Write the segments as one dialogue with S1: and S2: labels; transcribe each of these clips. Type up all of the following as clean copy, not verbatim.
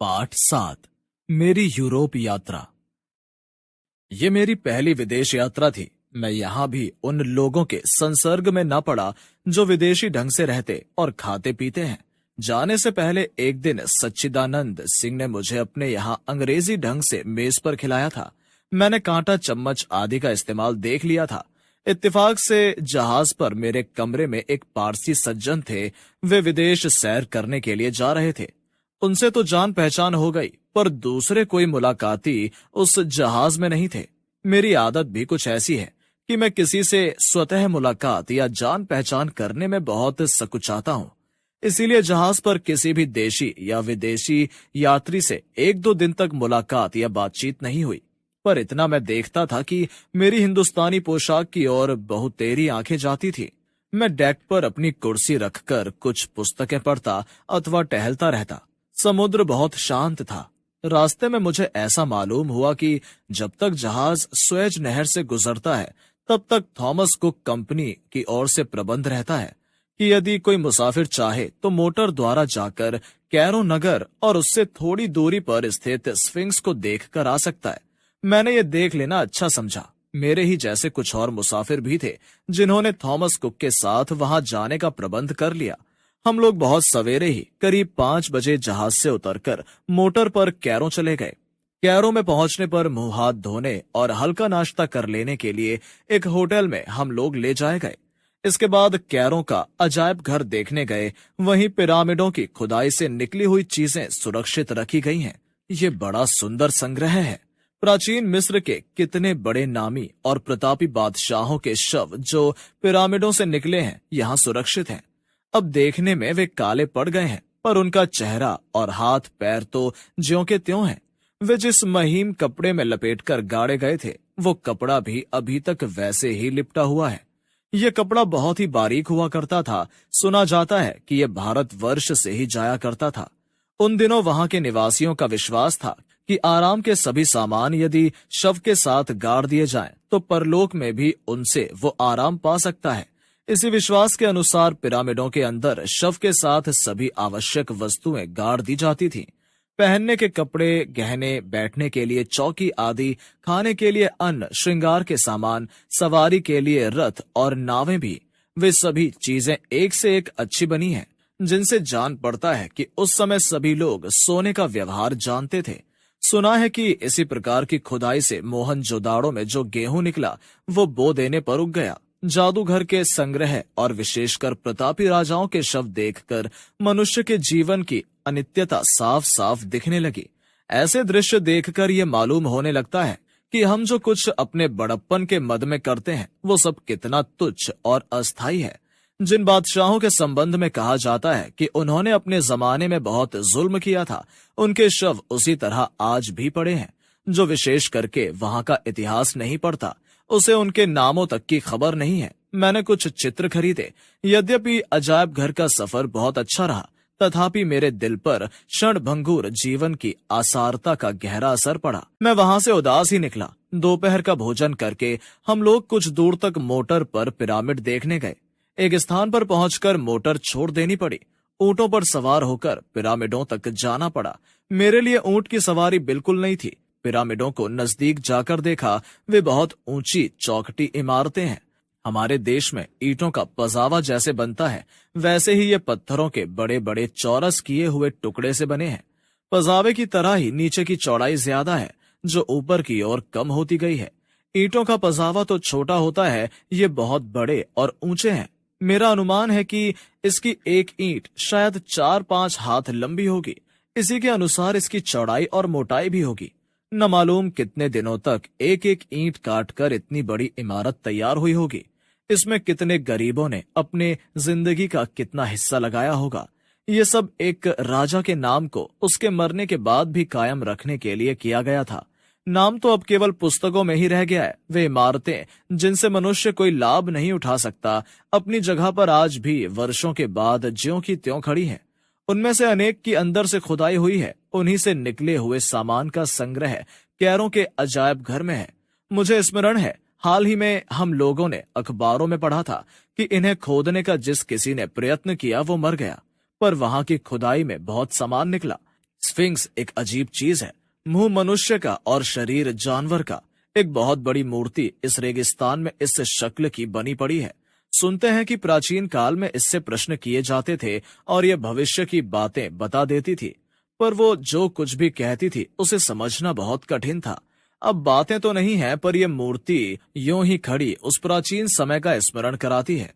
S1: पाठ 7। मेरी यूरोप यात्रा। ये मेरी पहली विदेश यात्रा थी। मैं यहाँ भी उन लोगों के संसर्ग में न पड़ा जो विदेशी ढंग से रहते और खाते पीते हैं। जाने से पहले एक दिन सच्चिदानंद सिंह ने मुझे अपने यहाँ अंग्रेजी ढंग से मेज पर खिलाया था। मैंने कांटा, चम्मच आदि का इस्तेमाल देख लिया था। इत्तेफाक से जहाज पर मेरे कमरे में एक पारसी सज्जन थे। वे विदेश सैर करने के लिए जा रहे थे। उनसे तो जान पहचान हो गई, पर दूसरे कोई मुलाकाती उस जहाज में नहीं थे। मेरी आदत भी कुछ ऐसी है कि मैं किसी से स्वतः मुलाकात या जान पहचान करने में बहुत सकुचाता हूँ। इसीलिए जहाज पर किसी भी देशी या विदेशी यात्री से एक दो दिन तक मुलाकात या बातचीत नहीं हुई। पर इतना मैं देखता था कि मेरी हिंदुस्तानी पोशाक की ओर बहुतेरी आंखें जाती थी। मैं डेक पर अपनी कुर्सी रखकर कुछ पुस्तकें पढ़ता अथवा टहलता रहता। समुद्र बहुत शांत था। रास्ते में मुझे ऐसा मालूम हुआ कि जब तक जहाज स्वेज नहर से गुजरता है तब तक थॉमस कुक कंपनी की ओर से प्रबंध रहता है कि यदि कोई मुसाफिर चाहे तो मोटर द्वारा जाकर कैरो नगर और उससे थोड़ी दूरी पर स्थित स्फिंक्स को देखकर आ सकता है। मैंने ये देख लेना अच्छा समझा। मेरे ही जैसे कुछ और मुसाफिर भी थे जिन्होंने थॉमस कुक के साथ वहां जाने का प्रबंध कर लिया। हम लोग बहुत सवेरे ही करीब 5 बजे जहाज से उतरकर मोटर पर कैरो चले गए। कैरो में पहुंचने पर मुंह हाथ धोने और हल्का नाश्ता कर लेने के लिए एक होटल में हम लोग ले जाए गए। इसके बाद कैरो का अजायब घर देखने गए। वहीं पिरामिडों की खुदाई से निकली हुई चीजें सुरक्षित रखी गई हैं। ये बड़ा सुंदर संग्रह है। प्राचीन मिस्र के कितने बड़े नामी और प्रतापी बादशाहों के शव जो पिरामिडों से निकले हैं यहाँ सुरक्षित हैं। अब देखने में वे काले पड़ गए हैं, पर उनका चेहरा और हाथ पैर तो ज्यों के त्यों हैं। वे जिस महीन कपड़े में लपेटकर गाड़े गए थे वो कपड़ा भी अभी तक वैसे ही लिपटा हुआ है। ये कपड़ा बहुत ही बारीक हुआ करता था। सुना जाता है कि यह भारतवर्ष से ही जाया करता था। उन दिनों वहां के निवासियों का विश्वास था कि आराम के सभी सामान यदि शव के साथ गाड़ दिए जाएं तो परलोक में भी उनसे वो आराम पा सकता है। इसी विश्वास के अनुसार पिरामिडों के अंदर शव के साथ सभी आवश्यक वस्तुएं गाड़ दी जाती थीं। पहनने के कपड़े, गहने, बैठने के लिए चौकी आदि, खाने के लिए अन्न, श्रृंगार के सामान, सवारी के लिए रथ और नावें भी। वे सभी चीजें एक से एक अच्छी बनी हैं, जिनसे जान पड़ता है कि उस समय सभी लोग सोने का व्यवहार जानते थे। सुना है कि इसी प्रकार की खुदाई से मोहनजोदाड़ो में जो गेहूं निकला वो बो देने पर उग गया। जादूघर के संग्रह और विशेषकर प्रतापी राजाओं के शव देखकर मनुष्य के जीवन की अनित्यता साफ साफ दिखने लगी। ऐसे दृश्य देखकर ये मालूम होने लगता है कि हम जो कुछ अपने बड़प्पन के मद में करते हैं वो सब कितना तुच्छ और अस्थायी है। जिन बादशाहों के संबंध में कहा जाता है कि उन्होंने अपने जमाने में बहुत जुल्म किया था, उनके शव उसी तरह आज भी पड़े हैं। जो विशेष करके वहां का इतिहास नहीं पढ़ता उसे उनके नामों तक की खबर नहीं है। मैंने कुछ चित्र खरीदे। यद्यपि अजायब घर का सफर बहुत अच्छा रहा, तथापि मेरे दिल पर क्षणभंगुर जीवन की आसारता का गहरा असर पड़ा। मैं वहां से उदास ही निकला। दोपहर का भोजन करके हम लोग कुछ दूर तक मोटर पर पिरामिड देखने गए। एक स्थान पर पहुंचकर मोटर छोड़ देनी पड़ी। ऊंटों पर सवार होकर पिरामिडों तक जाना पड़ा। मेरे लिए ऊंट की सवारी बिल्कुल नहीं थी। पिरामिडों को नजदीक जाकर देखा। वे बहुत ऊंची चौखटी इमारतें हैं। हमारे देश में ईंटों का पजावा जैसे बनता है, वैसे ही ये पत्थरों के बड़े बड़े चौरस किए हुए टुकड़े से बने हैं। पजावे की तरह ही नीचे की चौड़ाई ज्यादा है, जो ऊपर की ओर कम होती गई है। ईंटों का पजावा तो छोटा होता है, ये बहुत बड़े और ऊंचे हैं। मेरा अनुमान है कि इसकी एक ईंट शायद 4-5 हाथ लंबी होगी। इसी के अनुसार इसकी चौड़ाई और मोटाई भी होगी। न मालूम कितने दिनों तक एक एक ईंट काटकर इतनी बड़ी इमारत तैयार हुई होगी। इसमें कितने गरीबों ने अपने जिंदगी का कितना हिस्सा लगाया होगा। ये सब एक राजा के नाम को उसके मरने के बाद भी कायम रखने के लिए किया गया था। नाम तो अब केवल पुस्तकों में ही रह गया है। वे इमारतें जिनसे मनुष्य कोई लाभ नहीं उठा सकता, अपनी जगह पर आज भी वर्षों के बाद ज्यों की त्यों खड़ी हैं। उनमें से अनेक की अंदर से खुदाई हुई है। उन्हीं से निकले हुए सामान का संग्रह कैरो के अजायब घर में है। मुझे स्मरण है, हाल ही में हम लोगों ने अखबारों में पढ़ा था कि इन्हें खोदने का जिस किसी ने प्रयत्न किया वो मर गया, पर वहां की खुदाई में बहुत सामान निकला। स्फिंक्स एक अजीब चीज है। मुंह मनुष्य का और शरीर जानवर का। एक बहुत बड़ी मूर्ति इस रेगिस्तान में इस शक्ल की बनी पड़ी है। सुनते हैं कि प्राचीन काल में इससे प्रश्न किए जाते थे और ये भविष्य की बातें बता देती थी, पर वो जो कुछ भी कहती थी उसे समझना बहुत कठिन था। अब बातें तो नहीं है, पर यह मूर्ति यूं ही खड़ी उस प्राचीन समय का स्मरण कराती है।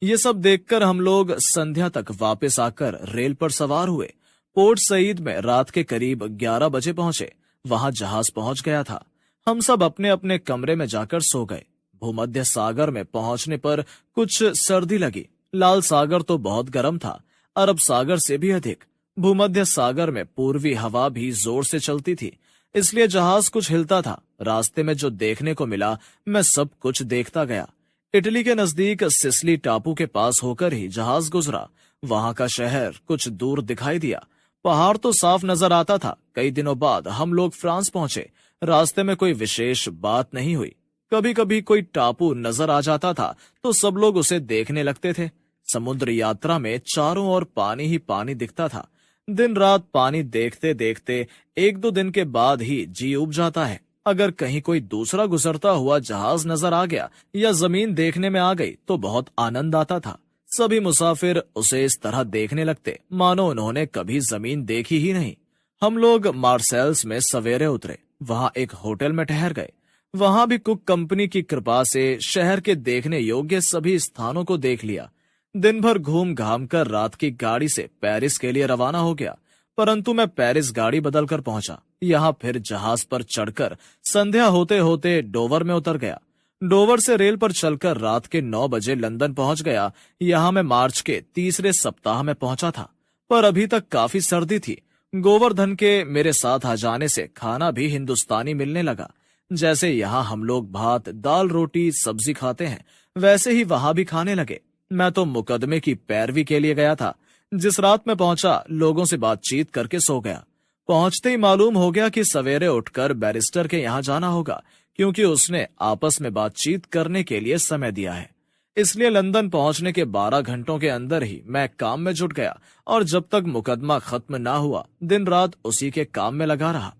S1: ये सब देखकर हम लोग संध्या तक वापस आकर रेल पर सवार हुए। पोर्ट सईद में रात के करीब 11 बजे पहुंचे। वहां जहाज पहुंच गया था। हम सब अपने अपने कमरे में जाकर सो गए। भूमध्य सागर में पहुंचने पर कुछ सर्दी लगी। लाल सागर तो बहुत गर्म था, अरब सागर से भी अधिक। भूमध्य सागर में पूर्वी हवा भी जोर से चलती थी, इसलिए जहाज कुछ हिलता था। रास्ते में जो देखने को मिला मैं सब कुछ देखता गया। इटली के नजदीक सिसली टापू के पास होकर ही जहाज गुजरा। वहां का शहर कुछ दूर दिखाई दिया। पहाड़ तो साफ नजर आता था। कई दिनों बाद हम लोग फ्रांस पहुंचे। रास्ते में कोई विशेष बात नहीं हुई। कभी कभी कोई टापू नजर आ जाता था तो सब लोग उसे देखने लगते थे। समुद्र यात्रा में चारों ओर पानी ही पानी दिखता था। दिन रात पानी देखते देखते 1-2 दिन के बाद ही जी उब जाता है। अगर कहीं कोई दूसरा गुजरता हुआ जहाज नजर आ गया या जमीन देखने में आ गई तो बहुत आनंद आता था। सभी मुसाफिर उसे इस तरह देखने लगते मानो उन्होंने कभी जमीन देखी ही नहीं। हम लोग मार्सेल्स में सवेरे उतरे। वहां एक होटल में ठहर गए। वहां भी कुक कंपनी की कृपा से शहर के देखने योग्य सभी स्थानों को देख लिया। दिन भर घूम घाम कर रात की गाड़ी से पेरिस के लिए रवाना हो गया, परंतु मैं पेरिस गाड़ी बदल कर पहुंचा। यहाँ फिर जहाज पर चढ़कर संध्या होते होते डोवर में उतर गया। डोवर से रेल पर चलकर रात के 9 बजे लंदन पहुंच गया। यहाँ मैं मार्च के तीसरे सप्ताह में पहुंचा था, पर अभी तक काफी सर्दी थी। गोवर्धन के मेरे साथ आ जाने से खाना भी हिंदुस्तानी मिलने लगा। जैसे यहाँ हम लोग भात दाल रोटी सब्जी खाते हैं, वैसे ही वहां भी खाने लगे। मैं तो मुकदमे की पैरवी के लिए गया था। जिस रात में पहुंचा लोगों से बातचीत करके सो गया। पहुंचते ही मालूम हो गया कि सवेरे उठकर बैरिस्टर के यहाँ जाना होगा, क्योंकि उसने आपस में बातचीत करने के लिए समय दिया है। इसलिए लंदन पहुंचने के 12 घंटों के अंदर ही मैं काम में जुट गया और जब तक मुकदमा खत्म ना हुआ दिन रात उसी के काम में लगा रहा।